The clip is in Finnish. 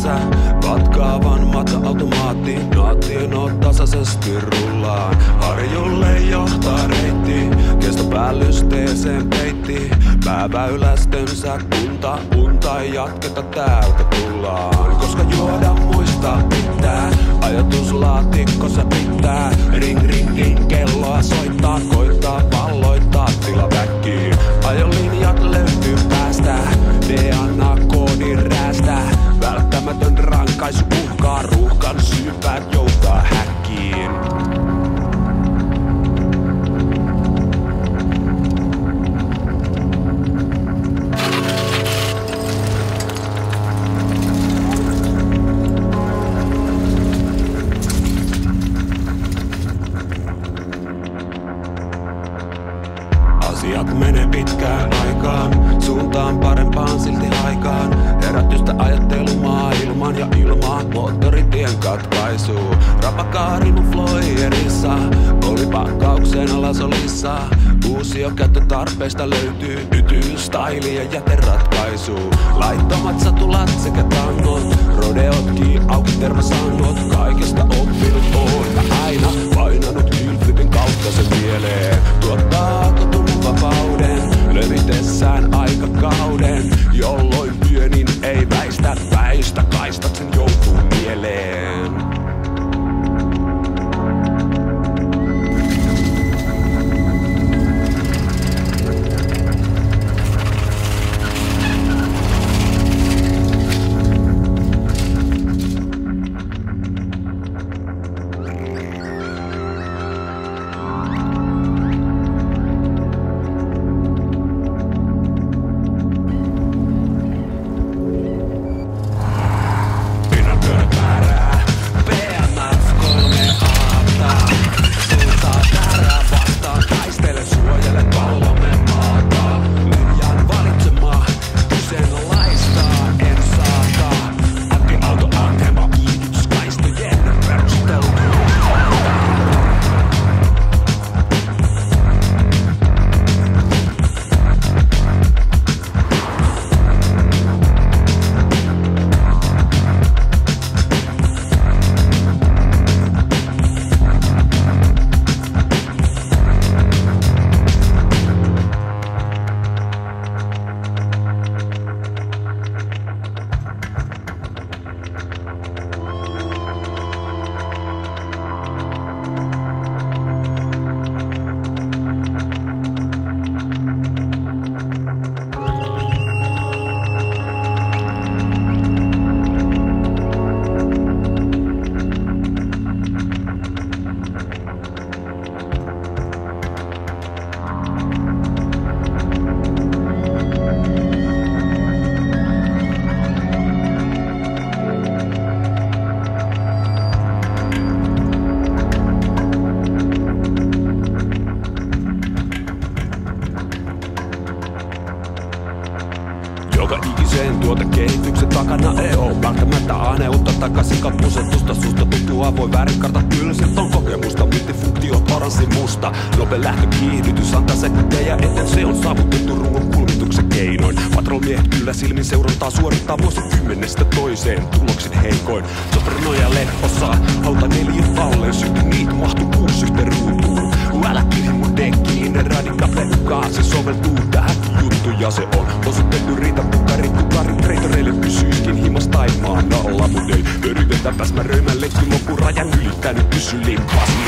edessä. Vatkaavan matka-automaatti, naattiin tasaisesti rullaan. Harjulle johtaa reitti, kestopäällysteeseen peitti. Pääväylästönsä kunta, unta jatketa täältä tullaan. Koska juoda muista pitää, ajatuslaatikkossa pitää. Ring ring ring, kelloa soittaa, koittaa valloittaa tila väkkiin. Ajolinjat löytyy päästä, DNA-koodin räästä. Välttämätön rankaisu uhkaa, ruuhkan syypäät joutaa häkkiin. Asiat menee pitkään aikaan, suuntaan parempaan silti aikaan. Herätystä ajattelumaailman ja ilmaa, moottoritien katkaisu. Rapakaari mun floyerissa, oli pakkauksen alasolissa. Uusio käyttötarpeista löytyy, nytyy, style ja jäteratkaisu. Laittomat satulat sekä tangot, rodeotkin auki tervasannot. Kaikesta oppinut oon mä aina painanut kylpytin kautta sen mieleen. Tuottaako tunnen vapauden, levitessään aikakauden. Jolloin työnin ei väistä, kaistat sen joutuu mieleen. Joka ikisen tuotekehityksen takana ei oo välttämättä ahneutta takaisin kapusetusta. Susta tuttua voi väärinkarta tylsiltä on kokemusta. Multifunktiot oranssi musta. Nope lähtökiihdytys antaa sekunteja eteen. Se on saavutettu rungon kulmituksen keinoin. Patrolmiehet kyllä silmin seurantaa suorittaa vuosikymmenestä toiseen. Tuloksin heikoin. Sopranoja lepposaa. Hauta 4 talleen synti niitä mahtuu 6 yhteen ruutuun. Älä kihi mun dekkiin. Radikapleukkaan se soveltuu tähän juttu ja se on osoitettu riitä pukari treitoreille pysyiskin himas taimaan alla. Mut ei yritetäpäs mä röymän leikki lopun rajan ylittänyt pysy limpas.